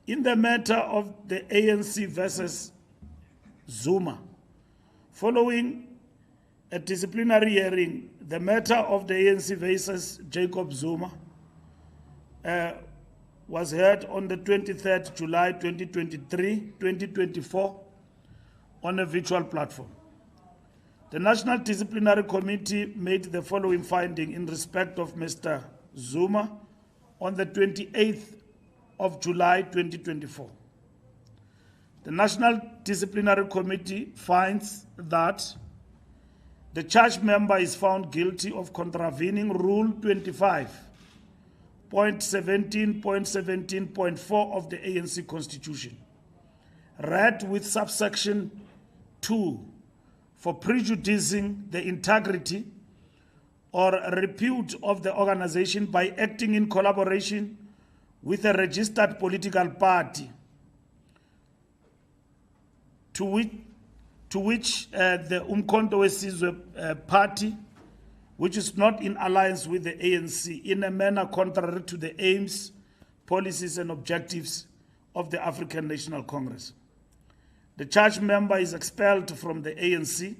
In the matter of the ANC versus Zuma, following a disciplinary hearing, the matter of the ANC versus Jacob Zuma was heard on the 23rd July 2024 on a virtual platform. The National Disciplinary Committee made the following finding in respect of Mr. Zuma on the 28th of July 2024. The National Disciplinary Committee finds that the charged member is found guilty of contravening Rule 25.17.17.4 of the ANC Constitution, read with subsection 2, for prejudicing the integrity or repute of the organization by acting in collaboration with a registered political party to which the Umkhonto weSizwe party, which is not in alliance with the ANC, in a manner contrary to the aims, policies and objectives of the African National Congress. The charged member is expelled from the ANC.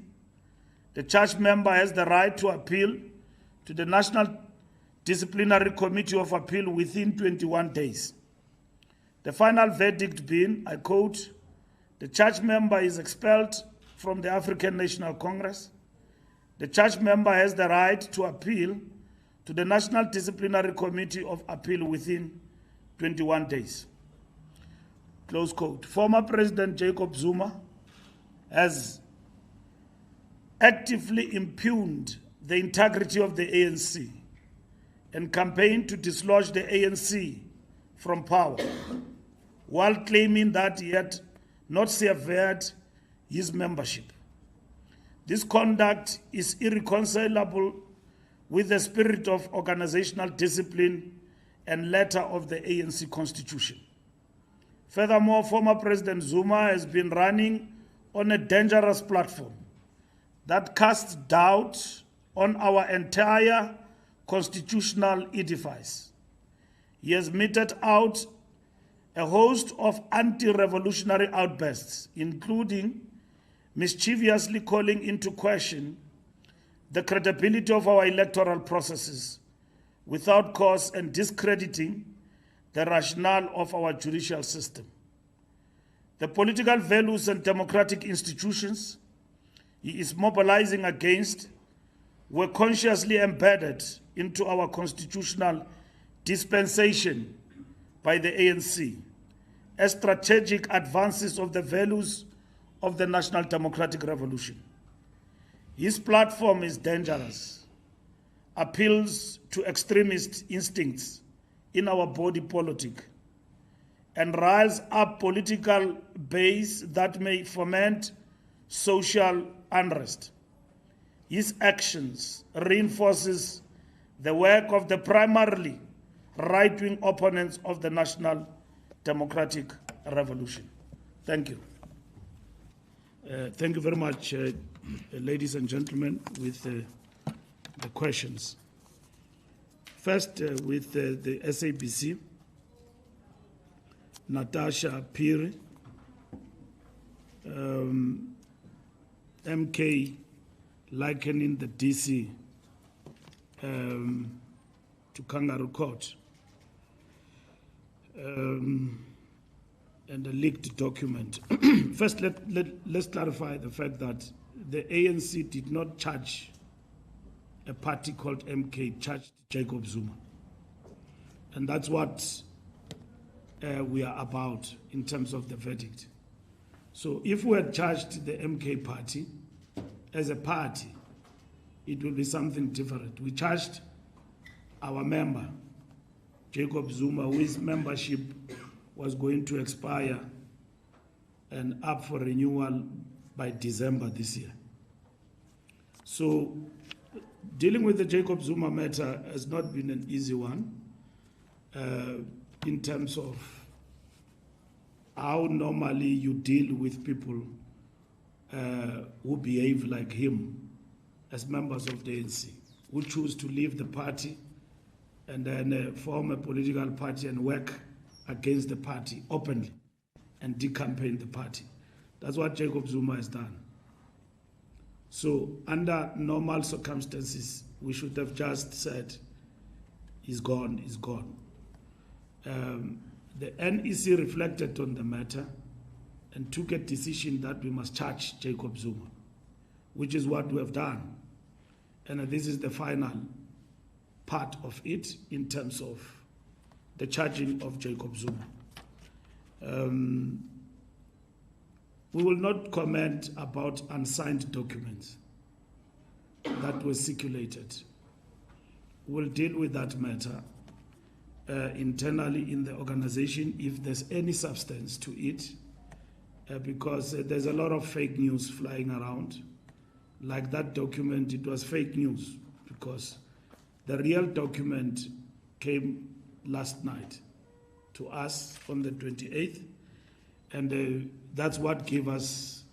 The charged member has the right to appeal to the National Disciplinary Committee of Appeal within 21 days. The final verdict being, I quote, the charged member is expelled from the African National Congress. The charged member has the right to appeal to the National Disciplinary Committee of Appeal within 21 days. Close quote. Former President Jacob Zuma has actively impugned the integrity of the ANC and campaigned to dislodge the ANC from power, while claiming that he had not severed his membership. This conduct is irreconcilable with the spirit of organizational discipline and letter of the ANC Constitution. Furthermore, former President Zuma has been running on a dangerous platform that casts doubt on our entire constitutional edifice. He has meted out a host of anti-revolutionary outbursts, including mischievously calling into question the credibility of our electoral processes without cause and discrediting the rationale of our judicial system. The political values and democratic institutions he is mobilizing against were consciously embedded into our constitutional dispensation by the ANC as strategic advances of the values of the National Democratic Revolution. His platform is dangerous, appeals to extremist instincts in our body politic, and riles up political base that may foment social unrest. His actions reinforces the work of the primarily right-wing opponents of the National Democratic Revolution. Thank you. Thank you very much, ladies and gentlemen, with the questions. First, with the SABC, Natasha Piri, MK likening the DC to kangaroo court, and a leaked document. First, let's clarify the fact that the ANC did not charge a party called MK, charged Jacob Zuma. And that's what we are about in terms of the verdict. So if we had charged the MK party as a party, it will be something different. We charged our member, Jacob Zuma, whose membership was going to expire and up for renewal by December this year. So dealing with the Jacob Zuma matter has not been an easy one in terms of how normally you deal with people who behave like him as members of the ANC, who choose to leave the party and then form a political party and work against the party openly and decampaign the party. That's what Jacob Zuma has done. So under normal circumstances, we should have just said, he's gone, he's gone. The NEC reflected on the matter and took a decision that we must charge Jacob Zuma, which is what we have done. And this is the final part of it in terms of the charging of Jacob Zuma. We will not comment about unsigned documents that were circulated. We'll deal with that matter internally in the organization if there's any substance to it, because there's a lot of fake news flying around. Like that document, it was fake news because the real document came last night to us on the 28th, and that's what gave us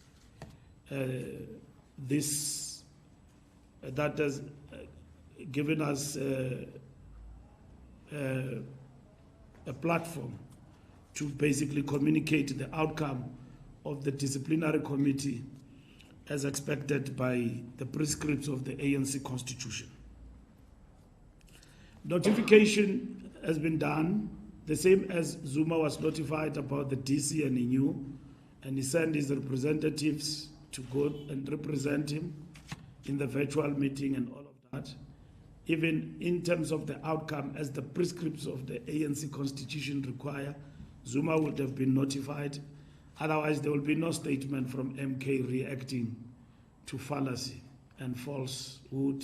this, that has given us a platform to basically communicate the outcome of the disciplinary committee as expected by the prescripts of the ANC constitution. Notification has been done, the same as Zuma was notified about the DC, and he knew, and he sent his representatives to go and represent him in the virtual meeting and all of that. Even in terms of the outcome, as the prescripts of the ANC constitution require, Zuma would have been notified. Otherwise, there will be no statement from MK reacting to fallacy and falsehood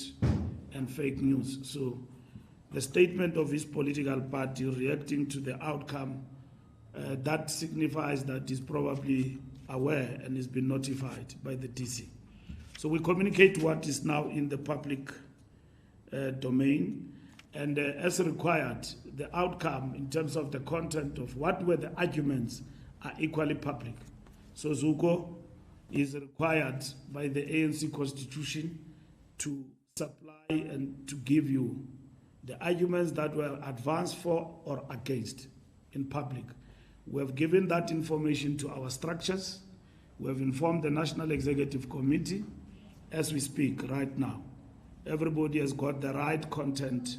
and fake news. So the statement of his political party reacting to the outcome, that signifies that he's probably aware and has been notified by the DC. So we communicate what is now in the public domain, and as required, the outcome in terms of the content of what were the arguments are equally public. So Zuko is required by the ANC constitution to supply and to give you the arguments that were advanced for or against in public. We have given that information to our structures. We have informed the National Executive Committee as we speak right now. Everybody has got the right content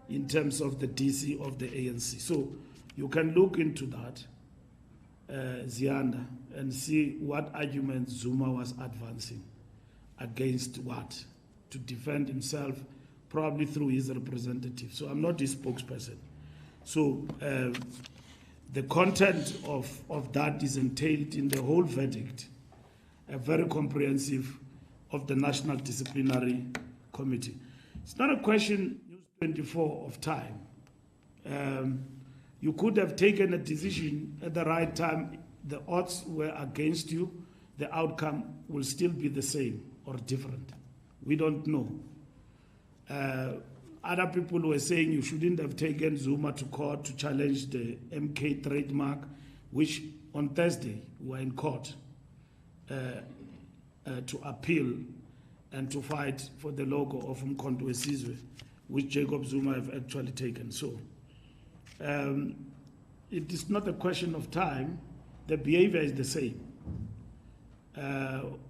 in terms of the DC of the ANC. So you can look into that, Zianda, and see what arguments Zuma was advancing against what, to defend himself, probably through his representative. So I'm not his spokesperson. So the content of that is entailed in the whole verdict, a very comprehensive of the National Disciplinary Committee. It's not a question, News 24, of time. You could have taken a decision at the right time. The odds were against you. The outcome will still be the same or different. We don't know. Other people were saying you shouldn't have taken Zuma to court to challenge the MK trademark, which on Thursday were in court to appeal and to fight for the logo of Umkhonto weSizwe, which Jacob Zuma have actually taken. So it is not a question of time. The behavior is the same.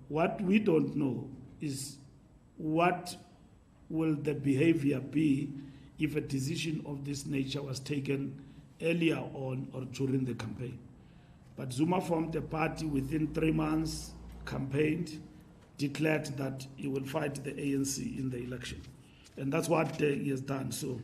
What we don't know is what will the behavior be if a decision of this nature was taken earlier on or during the campaign. But Zuma formed a party within 3 months, campaigned, declared that he will fight the ANC in the election. And that's what he has done. So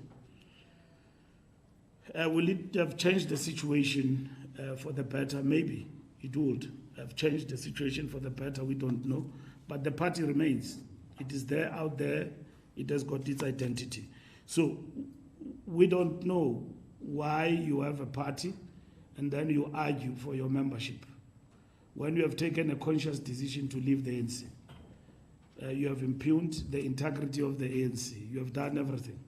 will it have changed the situation for the better? Maybe it would have changed the situation for the better. We don't know. But the party remains. It is there, out there. It has got its identity. So we don't know why you have a party and then you argue for your membership when you have taken a conscious decision to leave the ANC. You have impugned the integrity of the ANC. You have done everything.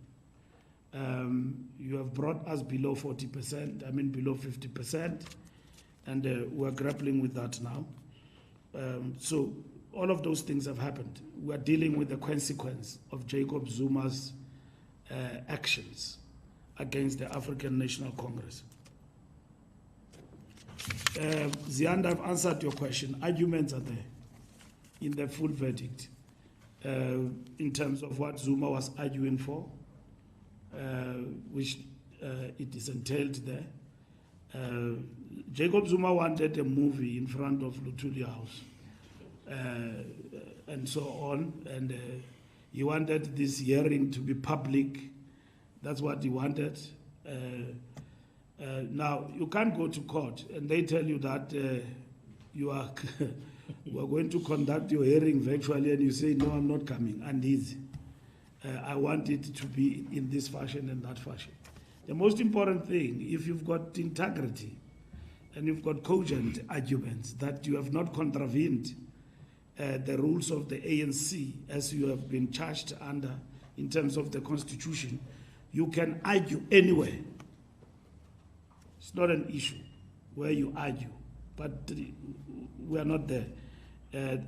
You have brought us below 40%, below 50%, and we're grappling with that now. So all of those things have happened. We're dealing with the consequence of Jacob Zuma's actions against the African National Congress. Zianda, I've answered your question. Arguments are there in the full verdict in terms of what Zuma was arguing for, which it is entailed there. Jacob Zuma wanted a movie in front of Luthuli House and so on, and he wanted this hearing to be public. That's what he wanted. Now, you can't go to court and they tell you that you are we are going to conduct your hearing virtually, and you say, no, I'm not coming, and easy. I want it to be in this fashion and that fashion. The most important thing, if you've got integrity and you've got cogent arguments that you have not contravened the rules of the ANC as you have been charged under in terms of the Constitution, you can argue anywhere. It's not an issue where you argue, but we are not there.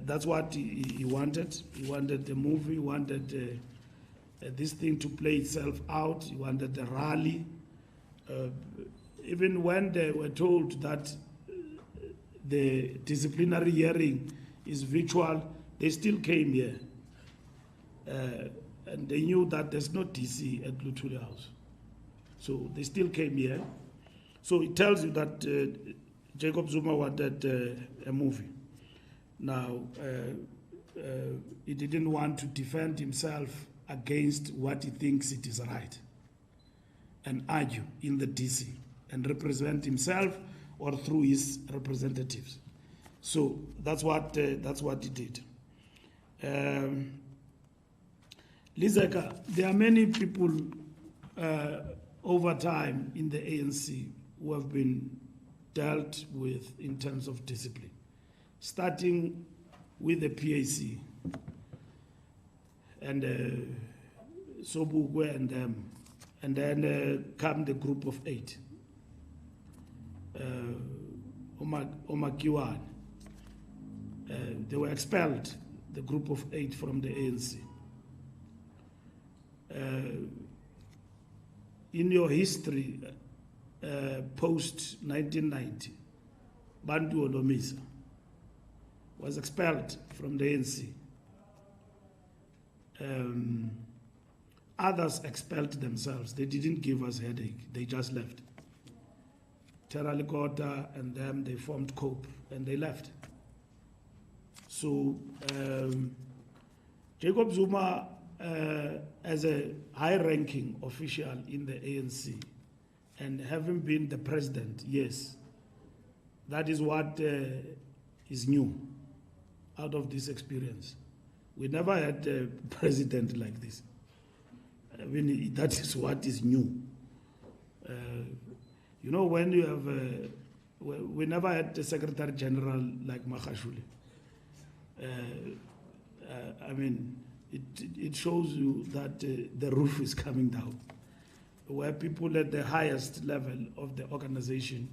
That's what he wanted. He wanted the movie, he wanted this thing to play itself out. He wanted the rally. Even when they were told that the disciplinary hearing is virtual, they still came here. And they knew that there's no DC at Luthuli House. So they still came here. So it tells you that Jacob Zuma wanted a movie. Now, he didn't want to defend himself against what he thinks it is right and argue in the DC and represent himself or through his representatives. So that's what he did. Lizeka, there are many people over time in the ANC who have been dealt with in terms of discipline, starting with the PAC and Sobukwe and them, and then come the group of 8. Omakiwan, they were expelled, the group of 8 from the ANC. In your history, post-1990, Bantu Olomisa was expelled from the ANC. Others expelled themselves. They didn't give us headache. They just left. Teralikota and them, they formed COPE and they left. So Jacob Zuma, as a high-ranking official in the ANC, and having been the president, yes, that is what is new out of this experience. We never had a president like this. I mean, that is what is new. You know, when you have, we never had a Secretary General like Magashule. I mean, it shows you that the roof is coming down, where people at the highest level of the organization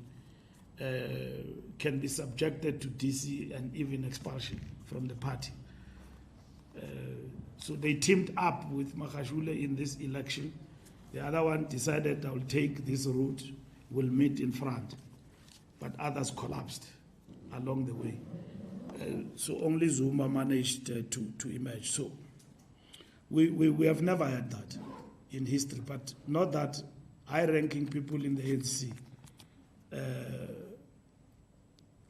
can be subjected to DC and even expulsion from the party. So they teamed up with Magashule in this election. The other one decided, I'll take this route, we'll meet in front. But others collapsed along the way. So only Zuma managed to emerge. So we have never had that in history, but not that high-ranking people in the ANC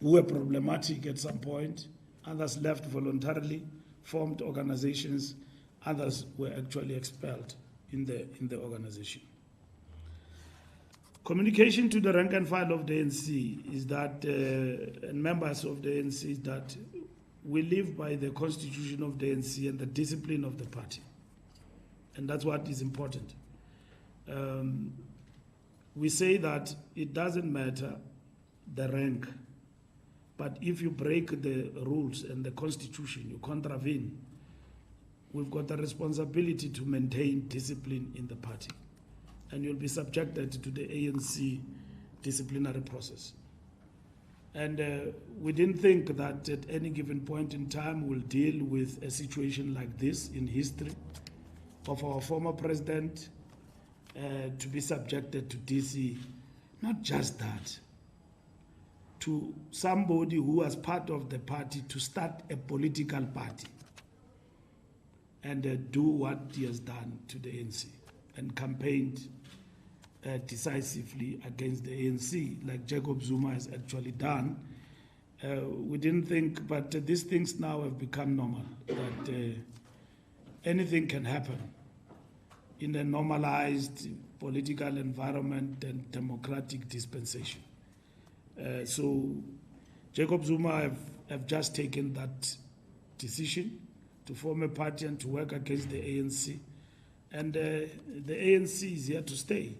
who were problematic at some point, others left voluntarily, formed organizations, others were actually expelled in the organization. Communication to the rank and file of the ANC is that, and members of the ANC, is that we live by the constitution of the ANC and the discipline of the party. And that's what is important. We say that it doesn't matter the rank, but if you break the rules and the constitution, you contravene, we've got the responsibility to maintain discipline in the party. And you'll be subjected to the ANC disciplinary process. And we didn't think that at any given point in time we'll deal with a situation like this in history of our former president to be subjected to DC. Not just that. to somebody who was part of the party to start a political party and do what he has done to the ANC and campaigned decisively against the ANC, like Jacob Zuma has actually done. We didn't think, but these things now have become normal, that anything can happen in a normalized political environment and democratic dispensation. So Jacob Zuma have just taken that decision to form a party and to work against the ANC. And the ANC is here to stay.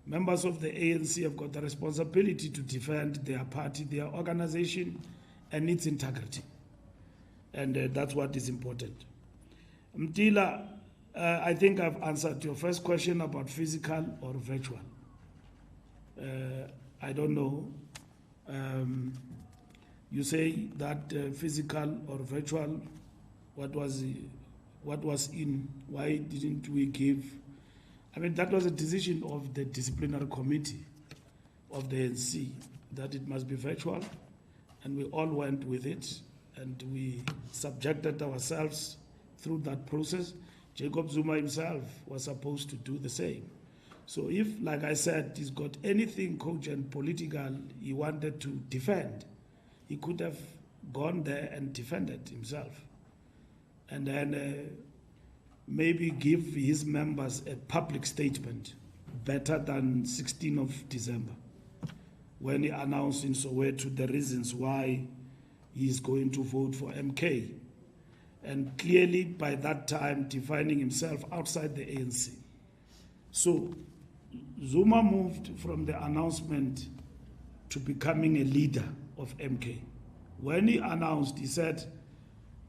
Members of the ANC have got the responsibility to defend their party, their organization, and its integrity. And that's what is important. Mtila, I think I've answered your first question about physical or virtual. I don't know. You say that physical or virtual, what was in, why didn't we give? I mean, that was a decision of the disciplinary committee of the ANC that it must be virtual, and we all went with it, and we subjected ourselves through that process. Jacob Zuma himself was supposed to do the same. So if, like I said, he's got anything cogent political he wanted to defend, he could have gone there and defended himself. And then maybe give his members a public statement better than 16th of December, when he announced in Soweto the reasons why he is going to vote for MK. And clearly by that time defining himself outside the ANC. So Zuma moved from the announcement to becoming a leader of MK. When he announced, he said,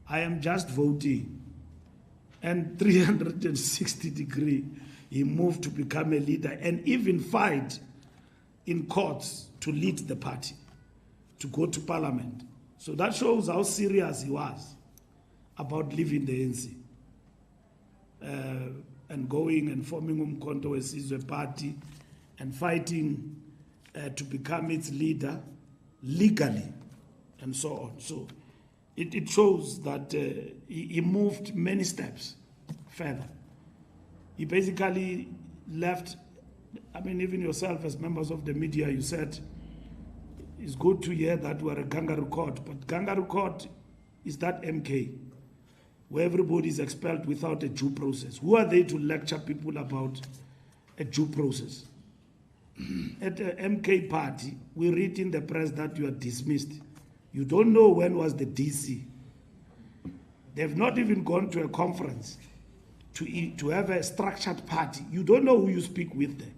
I am just voting. And 360-degree, he moved to become a leader and even fight in courts to lead the party, to go to parliament. So that shows how serious he was about leaving the ANC and going and forming Umkhonto Wesizwe party and fighting to become its leader legally and so on. So it shows that he moved many steps further. He basically left, I mean, even yourself as members of the media, you said, it's good to hear that we're a kangaroo court, but kangaroo court is that MK, where everybody is expelled without a due process. Who are they to lecture people about a due process? At the MK party, we read in the press that you are dismissed. You don't know when was the DC. They've not even gone to a conference to have a structured party. You don't know who you speak with there.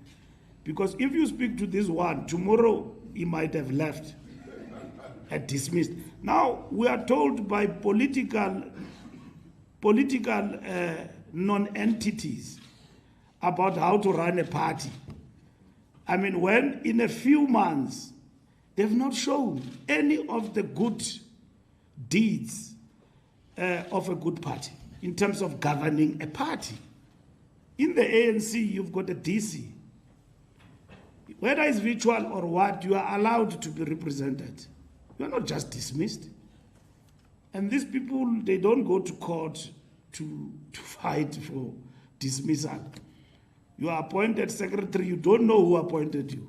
Because if you speak to this one, tomorrow he might have left and dismissed. Now, we are told by political non-entities about how to run a party. I mean, when in a few months, they've not shown any of the good deeds of a good party in terms of governing a party. In the ANC, you've got a DC. Whether it's virtual or what, you are allowed to be represented. You are not just dismissed. And these people, they don't go to court to fight for dismissal. You are appointed secretary, you don't know who appointed you.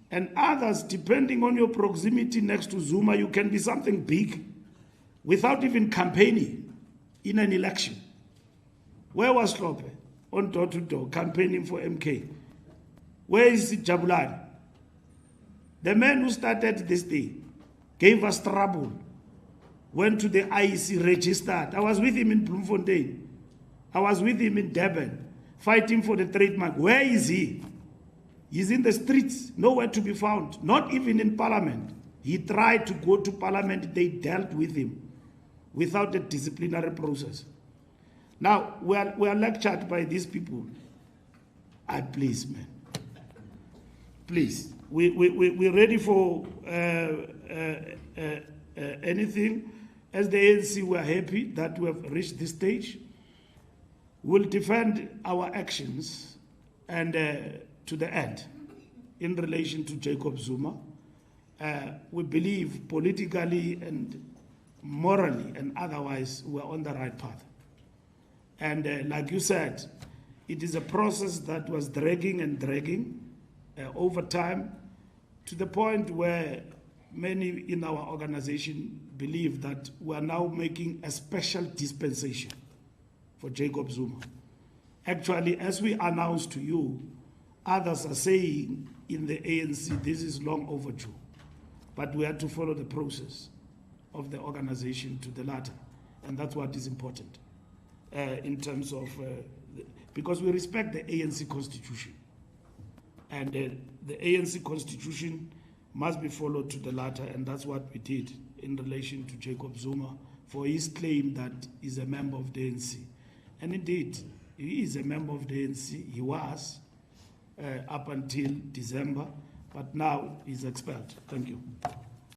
And others, depending on your proximity next to Zuma, you can be something big without even campaigning in an election. Where was Lope? On door-to-door, campaigning for MK. Where is Jabulani? The man who started this thing gave us trouble, went to the IEC, registered. I was with him in Bloemfontein. I was with him in Durban, fighting for the trademark. Where is he? He's in the streets, nowhere to be found, not even in parliament. He tried to go to parliament, they dealt with him without a disciplinary process. Now, we are lectured by these people. Please, man. Please, we're ready for anything. As the ANC, we're happy that we have reached this stage. We'll defend our actions and to the end in relation to Jacob Zuma. we believe politically and morally and otherwise we're on the right path. And like you said, it is a process that was dragging and dragging over time, to the point where many in our organization believe that we are now making a special dispensation for Jacob Zuma. Actually, as we announced to you, others are saying in the ANC this is long overdue, but we had to follow the process of the organization to the latter, and that's what is important in terms of, because we respect the ANC constitution, and the ANC constitution must be followed to the latter, and that's what we did in relation to Jacob Zuma for his claim that he's a member of the ANC. And indeed, he is a member of the ANC. He was up until December, but now he's expelled. Thank you.